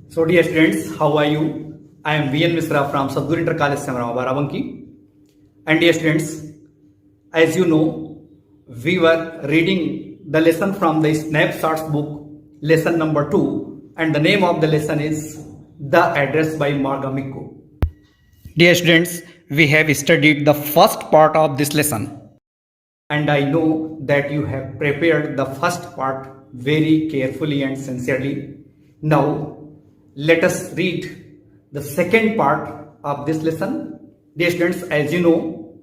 So dear students, how are you? I am VN Misra from Sadguru Inter College, Samara, Barabanki. And dear students, as you know, we were reading the lesson from the Snapshots book, lesson number 2, and the name of the lesson is The Address by Ganga-U.P. Dear students, we have studied the first part of this lesson. And I know that you have prepared the first part very carefully and sincerely. Now, let us read the second part of this lesson. Dear students, as you know,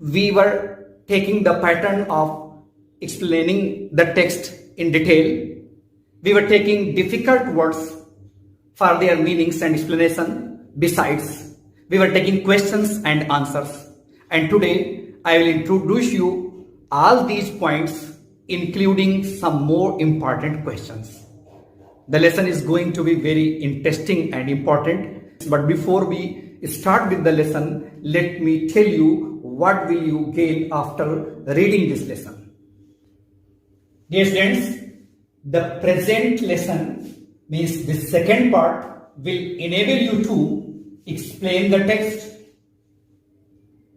we were taking the pattern of explaining the text in detail. We were taking difficult words for their meanings and explanation. Besides, we were taking questions and answers. And today, I will introduce you all these points, including some more important questions. The lesson is going to be very interesting and important. But before we start with the lesson, let me tell you what will you gain after reading this lesson. Dear students, the present lesson means the second part will enable you to explain the text.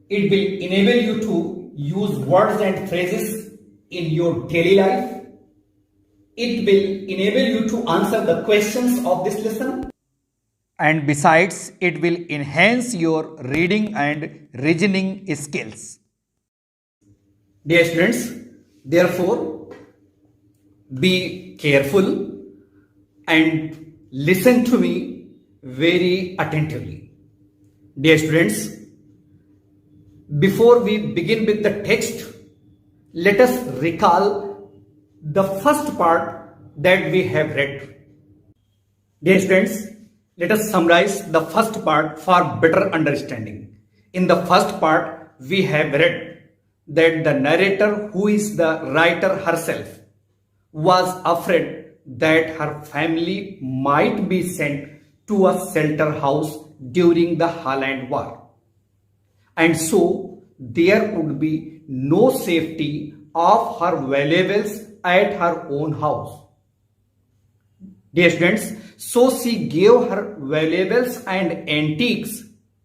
It will enable you to use words and phrases in your daily life. It will enable you to answer the questions of this lesson. And besides, it will enhance your reading and reasoning skills. Dear students, therefore, be careful and listen to me very attentively. Dear students, before we begin with the text, let us recall the first part that we have read. Dear students, let us summarize the first part for better understanding. In the first part, we have read that the narrator, who is the writer herself, was afraid that her family might be sent to a shelter house during the Holland War. And so there would be no safety of her valuables at her own house. Dear students, so she gave her valuables and antiques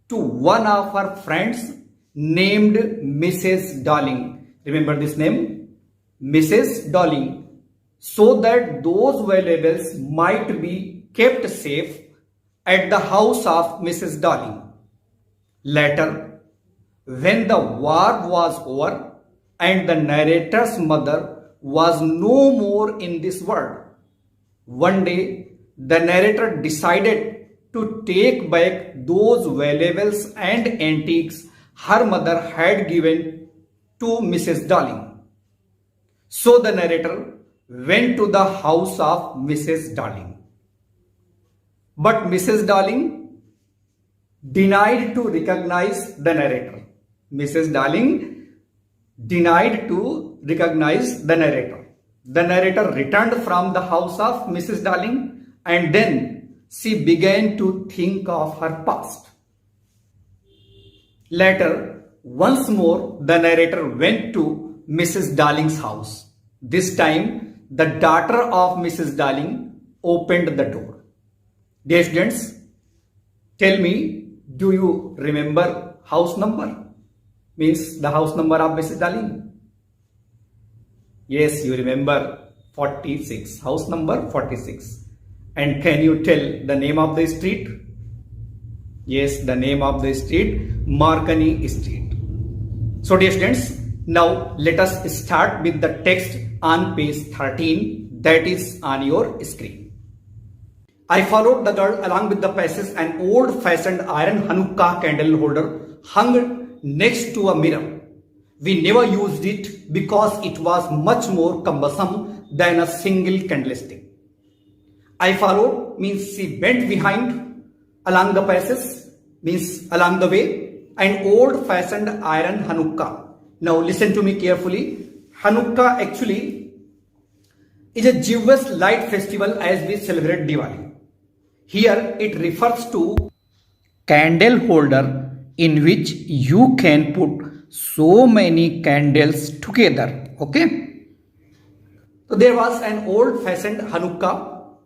to one of her friends named Mrs. Darling. Remember this name? Mrs. Darling. So that those valuables might be kept safe at the house of Mrs. Darling. Later, when the war was over and the narrator's mother was no more in this world, one day the narrator decided to take back those valuables and antiques her mother had given to Mrs. Darling. So the narrator went to the house of Mrs. Darling. But Mrs. Darling denied to recognize the narrator. Mrs. Darling denied to recognize the narrator. The narrator returned from the house of Mrs. Darling, and then she began to think of her past. Later, once more, the narrator went to Mrs. Darling's house. This time, the daughter of Mrs. Darling opened the door. Dear students, tell me, do you remember house number? Means the house number of Mrs. Darling. Yes, you remember 46. House number 46. And can you tell the name of the street? Yes, the name of the street, Marconi Street. So dear students, now let us start with the text on page 13, that is on your screen. I followed the girl along with the passage. An old-fashioned iron hanukkah candle holder hung next to a mirror. We never used it because it was much more cumbersome than a single candlestick. I followed means she went behind. Along the passage means along the way. An old-fashioned iron hanukkah. Now listen to me carefully. Hanukkah actually is a Jewish light festival as we celebrate Diwali. Here it refers to candle holder in which you can put so many candles together. Okay. So there was an old-fashioned Hanukkah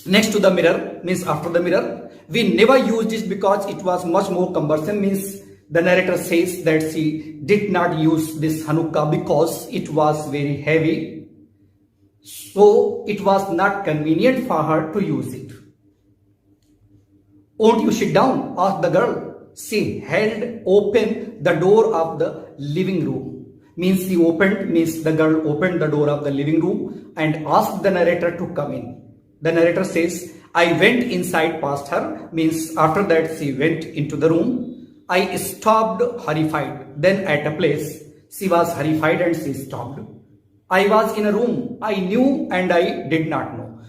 next to the mirror, means after the mirror. We never used it because it was much more cumbersome, means the narrator says that she did not use this hanukkah because it was very heavy, so it was not convenient for her to use it. Won't you sit down? Asked the girl. She held open the door of the living room. Means the girl opened the door of the living room and asked the narrator to come in. The narrator says, I went inside past her, means after that she went into the room. I stopped horrified. Then at a place, she was horrified and she stopped. I was in a room. I knew and I did not know.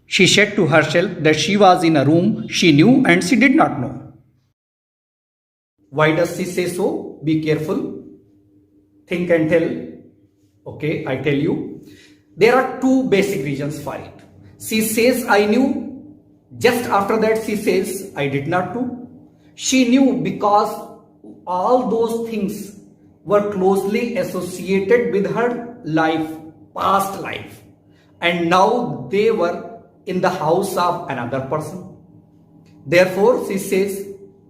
She said to herself that she was in a room she knew and she did not know. Why does she say so? Be careful. Think and tell. Okay, I tell you. There are two basic reasons for it. She says, I knew. Just after that, she says, I did not know. She knew because all those things were closely associated with her life, past life. And now they were in the house of another person. Therefore, she says,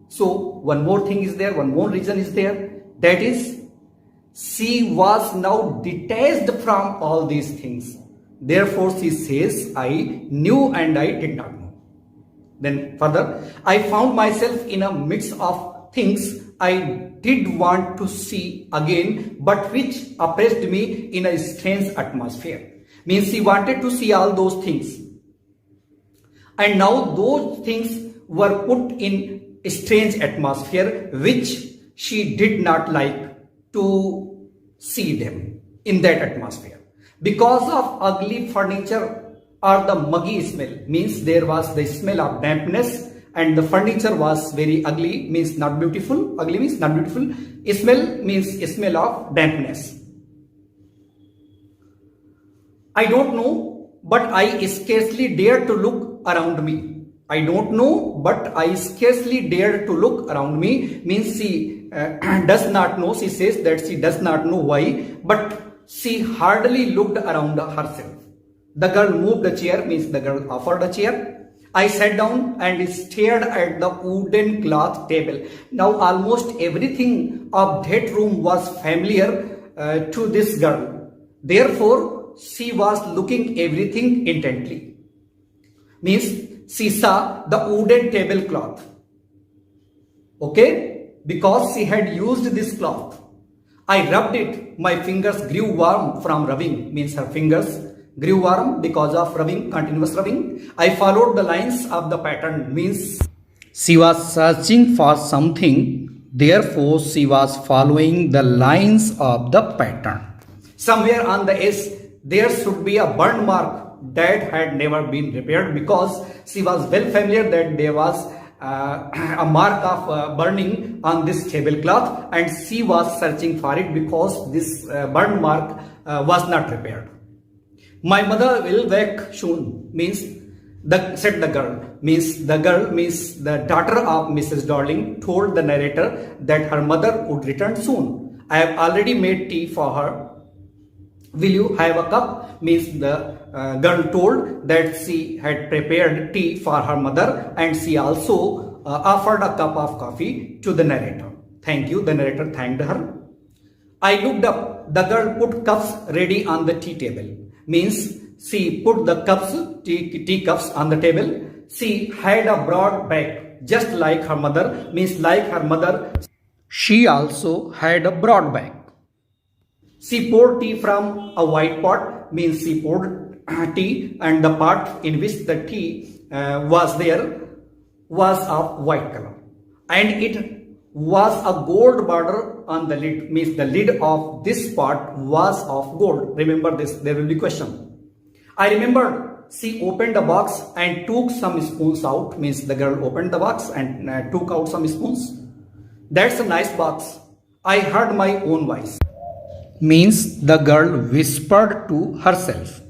so one more thing is there, one more reason is there. That is, she was now detached from all these things. Therefore, she says, I knew and I did not know. Then further, I found myself in a midst of things I did want to see again, but which oppressed me in a strange atmosphere. Means she wanted to see all those things. And now those things were put in a strange atmosphere which she did not like to see them in that atmosphere. Because of ugly furniture or the muggy smell, means there was the smell of dampness and the furniture was very ugly, means not beautiful. Ugly means not beautiful. Smell means smell of dampness. I don't know, but I scarcely dare to look around me. I don't know, but I scarcely dare to look around me, means she does not know. She says that she does not know why, but she hardly looked around herself. The girl moved a chair, means the girl offered a chair. I sat down and stared at the wooden cloth table. Now almost everything of that room was familiar to this girl. Therefore, she was looking everything intently. Means she saw the wooden tablecloth. Okay? Because she had used this cloth. I rubbed it. My fingers grew warm from rubbing. Means her fingers grew warm because of rubbing, continuous rubbing. I followed the lines of the pattern. Means she was searching for something. Therefore, she was following the lines of the pattern. Somewhere on the edge, there should be a burn mark that had never been repaired, because she was well familiar that there was a mark of burning on this tablecloth, and she was searching for it because this burn mark was not repaired. My mother will wake soon, means said the girl. Means the girl, means the daughter of Mrs. Darling, told the narrator that her mother would return soon. I have already made tea for her. Will you have a cup? Means the girl told that she had prepared tea for her mother, and she also offered a cup of coffee to the narrator. Thank you. The narrator thanked her. I looked up. The girl put cups ready on the tea table. Means she put the cups, tea cups on the table. She had a broad back, just like her mother. Means like her mother, she also had a broad back. She poured tea from a white pot. Means she poured tea, and the pot in which the tea was there was of white color, and it was a gold border on the lid. Means the lid of this pot was of gold. Remember this, there will be question. I remember she opened the box and took some spoons out. Means the girl opened the box and took out some spoons. That's a nice box. I heard my own voice. Means the girl whispered to herself.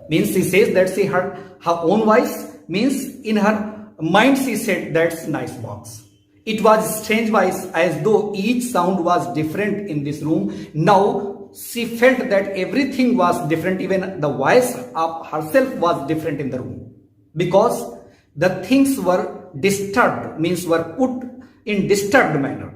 Means she says that she heard her own voice. Means in her mind she said, that's a nice box. It was a strange voice, as though each sound was different in this room. Now she felt that everything was different. Even the voice of herself was different in the room. because the things were disturbed, means were put in disturbed manner.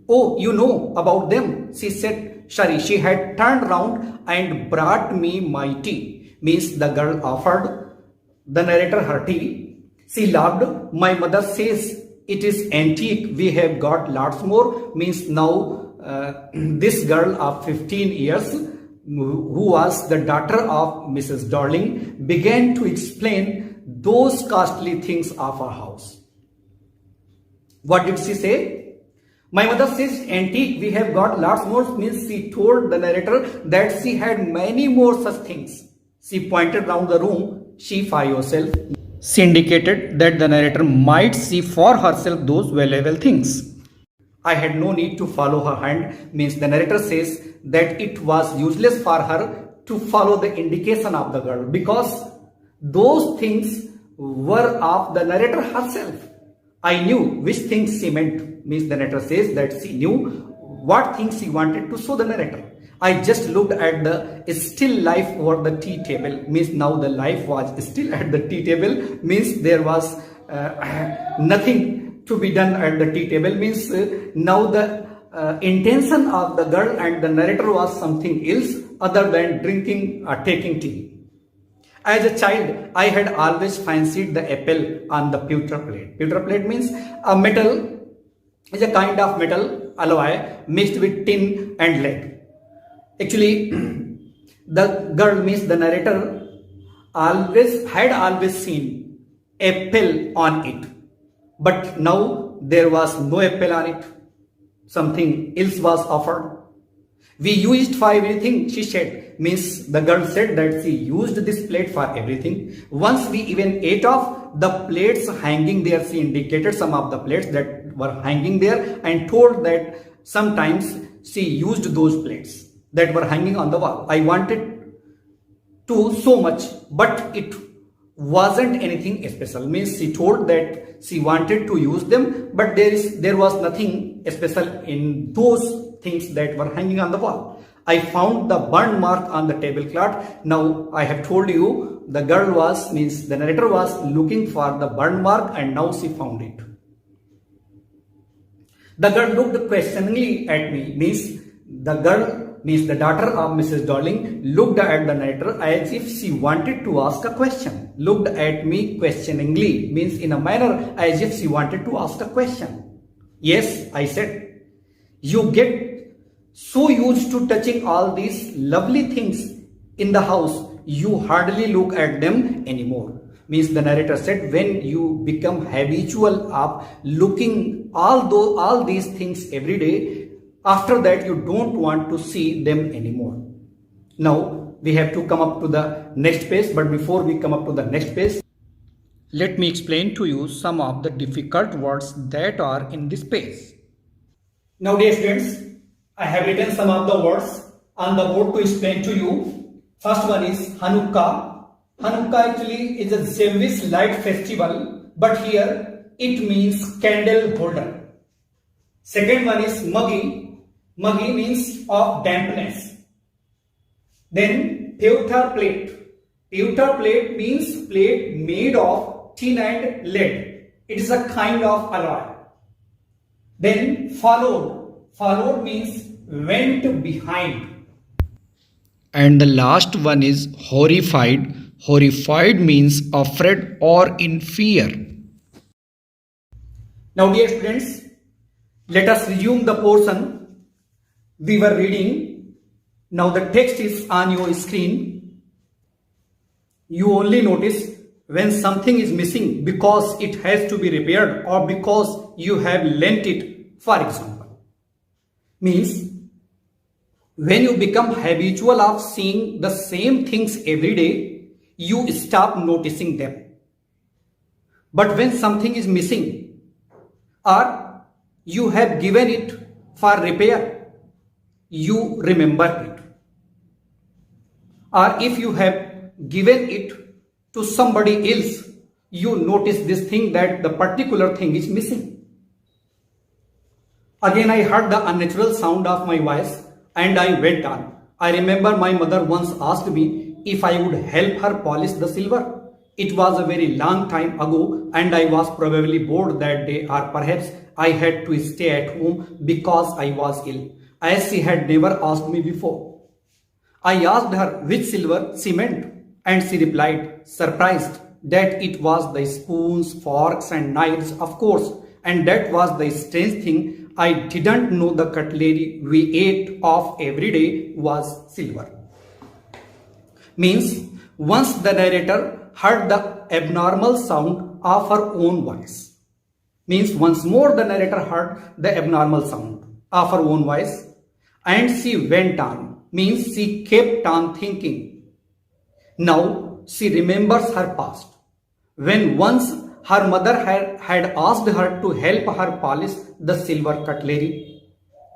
Oh, you know about them, she said. Shari, she had turned round and brought me my tea, means the girl offered the narrator her tea. She laughed. My mother says it is antique. We have got lots more, means now this girl of 15 years, who was the daughter of Mrs. Darling, began to explain those costly things of her house. What did she say? My mother says antique, we have got lots more, means she told the narrator that she had many more such things. She pointed round the room, she for yourself. She indicated that the narrator might see for herself those valuable things. I had no need to follow her hand, means the narrator says that it was useless for her to follow the indication of the girl because those things were of the narrator herself. I knew which things she meant, means the narrator says that she knew what things she wanted to show the narrator. I just looked at the still life over the tea table, means now the life was still at the tea table, means there was nothing to be done at the tea table, means now the intention of the girl and the narrator was something else other than drinking or taking tea. As a child, I had always fancied the apple on the pewter plate. Pewter plate means a metal, is a kind of metal alloy mixed with tin and lead. Actually, the girl, means the narrator, had always seen apple on it. But now there was no apple on it. Something else was offered. We used for everything, she said. Means the girl said that she used this plate for everything. Once we even ate off the plates hanging there. She indicated some of the plates that were hanging there and told that sometimes she used those plates that were hanging on the wall. I wanted to so much, but it wasn't anything special. Means she told that she wanted to use them, but there was nothing special in those things that were hanging on the wall. I found the burn mark on the tablecloth. Now I have told you the girl was, means the narrator was looking for the burn mark and now she found it. The girl looked questioningly at me, means the girl, means the daughter of Mrs. Darling, looked at the narrator as if she wanted to ask a question. Looked at me questioningly, means in a manner as if she wanted to ask a question. Yes, I said. You get so used to touching all these lovely things in the house, you hardly look at them anymore. Means the narrator said, when you become habitual of looking all these things every day, after that you don't want to see them anymore. Now we have to come up to the next page, but before we come up to the next page, let me explain to you some of the difficult words that are in this page. Now dear students, I have written some of the words on the board to explain to you. First one is Hanukkah. Hanukkah actually is a Jewish light festival, but here it means candle holder. Second one is Muggy. Muggy means of dampness. Then pewter plate. Pewter plate means plate made of tin and lead. It is a kind of alloy. Then followed. Followed means went behind. And the last one is horrified. Horrified means afraid or in fear. Now dear students, let us resume the portion we were reading. Now the text is on your screen. You only notice when something is missing because it has to be repaired or because you have lent it, for example. Means when you become habitual of seeing the same things every day, you stop noticing them. But when something is missing or you have given it for repair, you remember it. Or if you have given it to somebody else, you notice this thing that the particular thing is missing. Again, I heard the unnatural sound of my voice and I went on. I remember my mother once asked me if I would help her polish the silver. It was a very long time ago and I was probably bored that day, or perhaps I had to stay at home because I was ill, as she had never asked me before. I asked her which silver she meant, and she replied, surprised, that it was the spoons, forks and knives, of course, and that was the strange thing. I didn't know the cutlery we ate of every day was silver. Means, once the narrator heard the abnormal sound of her own voice. Means, once more the narrator heard the abnormal sound of her own voice, and she went on. Means, she kept on thinking. Now she remembers her past, when once her mother had asked her to help her polish the silver cutlery.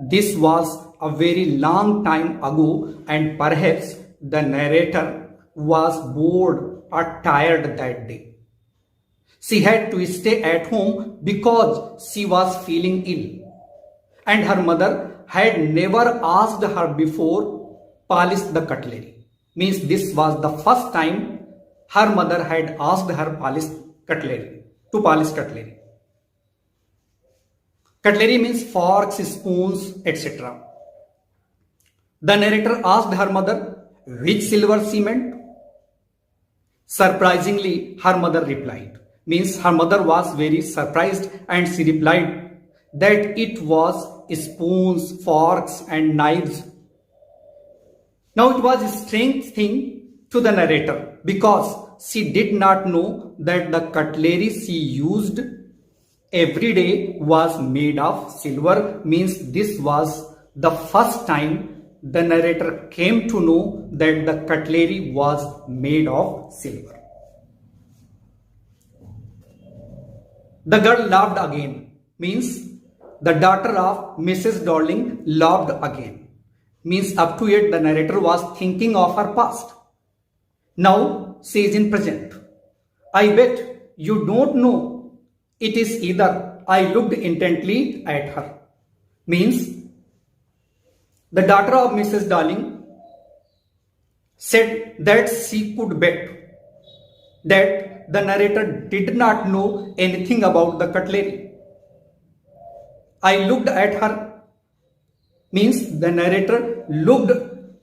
This was a very long time ago, and perhaps the narrator was bored or tired that day. She had to stay at home because she was feeling ill, and her mother had never asked her before polish the cutlery. Means this was the first time her mother had asked her to polish cutlery. Cutlery means forks, spoons, etc. The narrator asked her mother which silver she meant. Surprisingly, her mother replied. Means her mother was very surprised and she replied that it was spoons, forks and knives. Now it was a strange thing to the narrator because she did not know that the cutlery she used every day was made of silver. Means this was the first time the narrator came to know that the cutlery was made of silver. The girl laughed again. Means the daughter of Mrs. Darling laughed again. Means up to it the narrator was thinking of her past. Now she is in present. I bet you don't know it is either. I looked intently at her. Means the daughter of Mrs. Darling said that she could bet that the narrator did not know anything about the cutlery. I looked at her. Means the narrator looked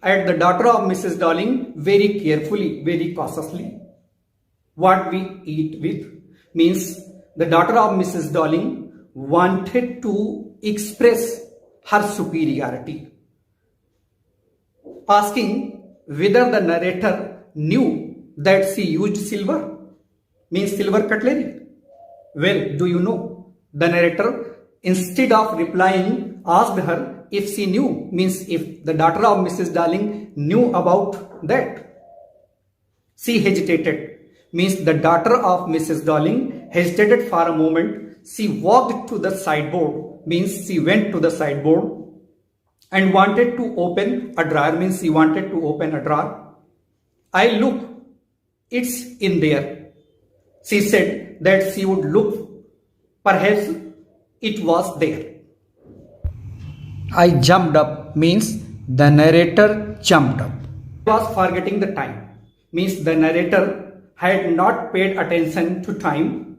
at the daughter of Mrs. Darling very carefully, very cautiously. What we eat with. Means the daughter of Mrs. Darling wanted to express her superiority, asking whether the narrator knew that she used silver. Means silver cutlery. Well, do you know? The narrator, instead of replying, asked her if she knew. Means if the daughter of Mrs. Darling knew about that. She hesitated. Means the daughter of Mrs. Darling hesitated for a moment. She walked to the sideboard. Means she went to the sideboard and wanted to open a drawer. Means she wanted to open a drawer. I look, it's in there. She said that she would look. Perhaps it was there. I jumped up. Means the narrator jumped up. I was forgetting the time. Means the narrator had not paid attention to time.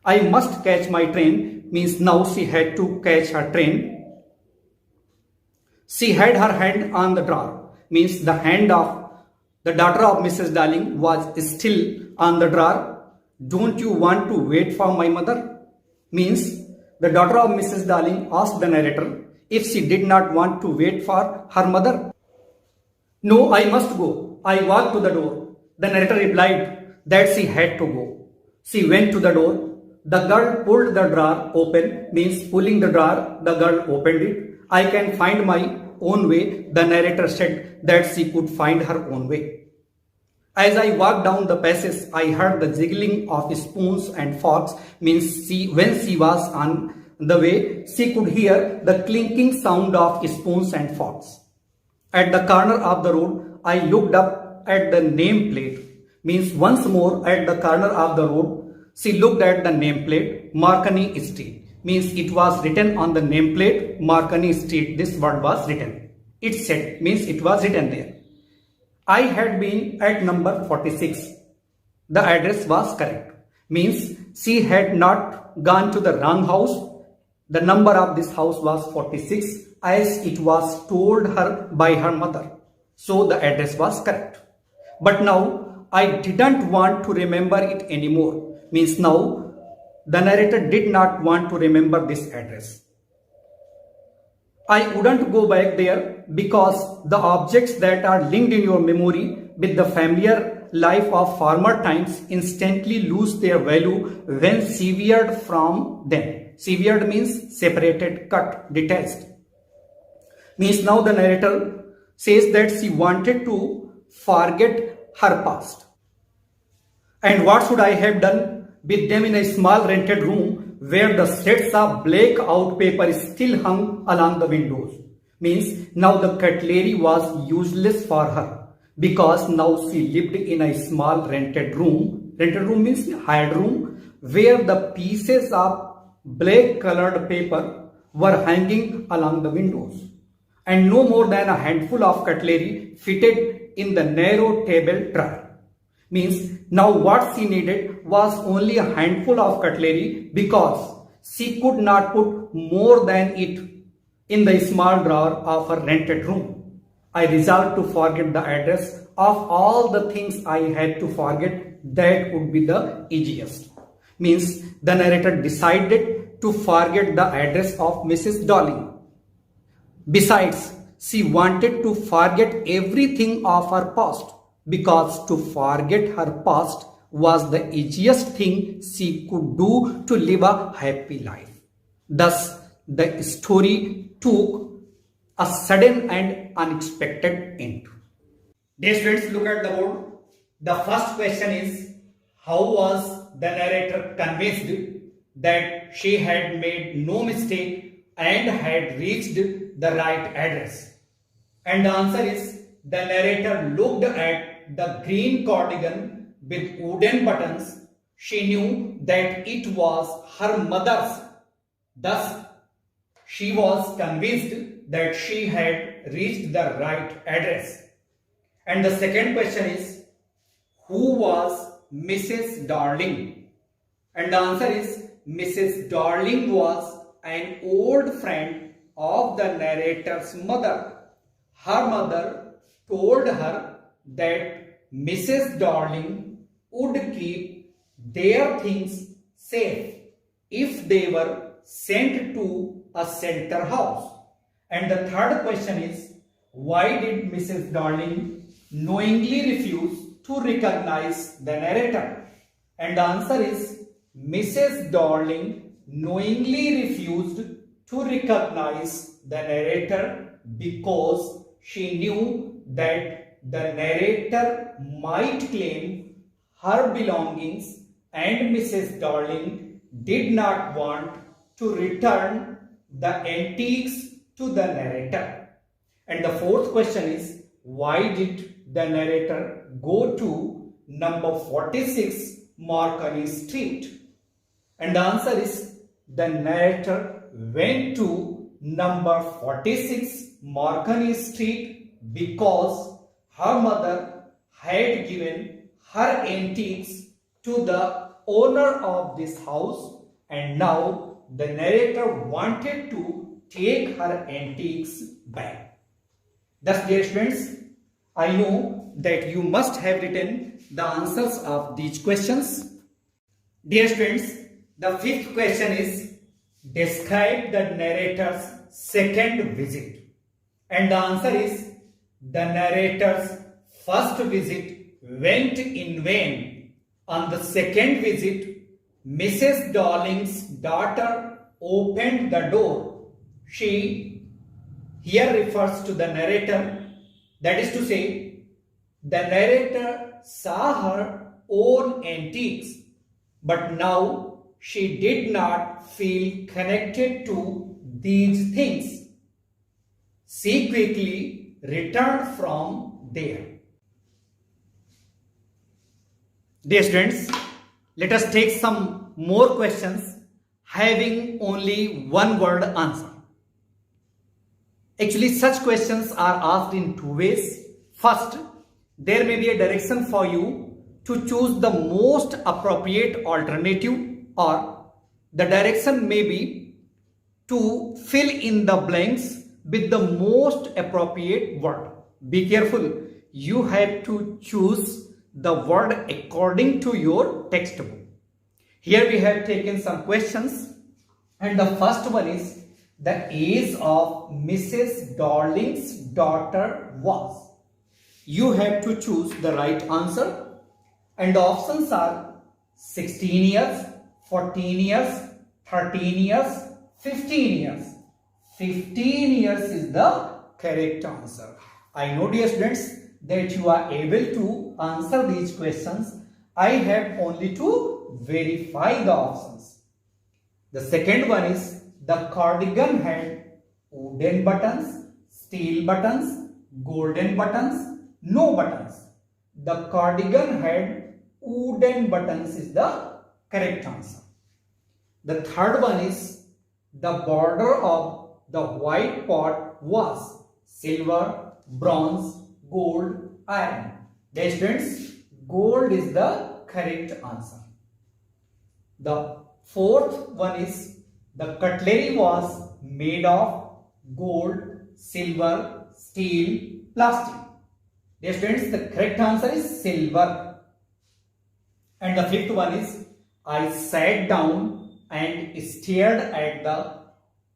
I must catch my train. Means now she had to catch her train. She had her hand on the drawer. Means the hand of the daughter of Mrs. Darling was still on the drawer. Don't you want to wait for my mother? Means the daughter of Mrs. Darling asked the narrator if she did not want to wait for her mother. No, I must go. I walked to the door. The narrator replied that she had to go. She went to the door. The girl pulled the drawer open. Means pulling the drawer, the girl opened it. I can find my own way. The narrator said that she could find her own way. As I walked down the passage, I heard the jiggling of spoons and forks. Means when she was on the way, she could hear the clinking sound of spoons and forks. At the corner of the road, I looked up at the nameplate. Means once more at the corner of the road, she looked at the nameplate, Marconi Street. Means it was written on the nameplate, Marconi Street. This word was written. It said, means it was written there. I had been at number 46. the address was correct. Means she had not gone to the wrong house. The number of this house was 46 as it was told her by her mother. So the address was correct. But now I didn't want to remember it anymore. Means now the narrator did not want to remember this address. I wouldn't go back there because the objects that are linked in your memory with the familiar life of former times instantly lose their value when severed from them. Severed means separated, cut, detached. Means now the narrator says that she wanted to forget her past. And what should I have done with them in a small rented room where the shreds of blackout paper still hung along the windows? Means now the cutlery was useless for her because now she lived in a small rented room. Rented room means hired room where the pieces of black colored paper were hanging along the windows. And no more than a handful of cutlery fitted in the narrow table drawer. Means now what she needed was only a handful of cutlery because she could not put more than it in the small drawer of her rented room. I resolved to forget the address of all the things I had to forget. That would be the easiest. Means the narrator decided to forget the address of Mrs. Darling. Besides, she wanted to forget everything of her past because to forget her past was the easiest thing she could do to live a happy life. Thus, the story took a sudden and unexpected end. Dear students, look at the board. The first question is, how was the narrator convinced that she had made no mistake and had reached the right address? And the answer is, the narrator looked at the green cardigan with wooden buttons. She knew that it was her mother's. Thus, she was convinced that she had reached the right address. And the second question is, who was Mrs. Darling? And the answer is, Mrs. Darling was an old friend of the narrator's mother. Her mother told her that Mrs. Darling would keep their things safe if they were sent to a shelter house. And the third question is, why did Mrs. Darling knowingly refuse to recognize the narrator? And the answer is, Mrs. Darling knowingly refused to recognize the narrator because she knew that the narrator might claim her belongings and Mrs. Darling did not want to return the antiques to the narrator. And the fourth question is, why did the narrator go to number 46 Marconi Street? And the answer is, the narrator went to number 46 Marconi Street because her mother had given her antiques to the owner of this house, and now the narrator wanted to take her antiques back. Thus, dear students, I know that you must have written the answers of these questions. Dear students, the fifth question is, describe the narrator's second visit. And the answer is, the narrator's first visit went in vain. On the second visit, Mrs. Darling's daughter opened the door. She here refers to the narrator. That is to say, the narrator saw her own antiques, but now she did not feel connected to these things. She quickly returned from there. Dear students, let us take some more questions having only one word answer. Actually, such questions are asked in two ways. First, there may be a direction for you to choose the most appropriate alternative, or the direction may be to fill in the blanks with the most appropriate word. Be careful, you have to choose the word according to your textbook. Here we have taken some questions, and the first one is, the age of Mrs. Darling's daughter was. You have to choose the right answer, and the options are 16 years, 14 years, 13 years, 15 years. 15 years is the correct answer. I know, dear students, that you are able to answer these questions. I have only to verify the options. The second one is, the cardigan had wooden buttons, steel buttons, golden buttons, no buttons. The cardigan had wooden buttons is the correct answer. The third one is, the border of the white pot was silver, bronze, gold, iron. Dear students, gold is the correct answer. The fourth one is, the cutlery was made of gold, silver, steel, plastic. Dear students, the correct answer is silver. And the fifth one is, I sat down and stared at the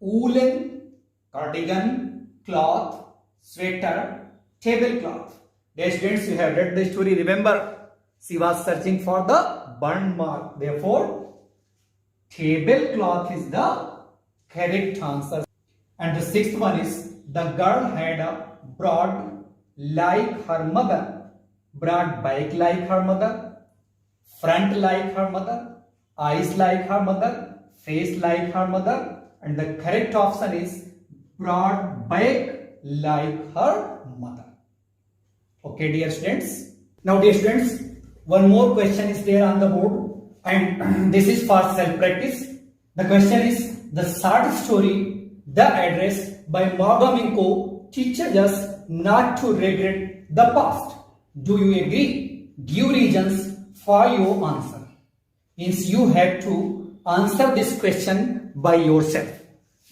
woolen cardigan, cloth, sweater, tablecloth. Dear students, you have read the story. Remember, she was searching for the burn mark. Therefore, tablecloth is the correct answer. And the sixth one is, the girl had a broad like her mother, broad back like her mother, front like her mother, eyes like her mother, face like her mother, and the correct option is broad back like her mother. Okay, dear students. Now, dear students, one more question is there on the board, and this is for self-practice. The question is, the short story, The Address by Morgan & Co. teaches us not to regret the past. Do you agree? Give reasons for your answer. Means you have to answer this question by yourself.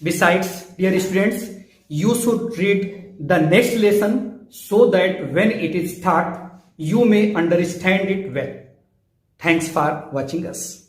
Besides, dear students, you should read the next lesson so that when it is taught, you may understand it well. Thanks for watching us.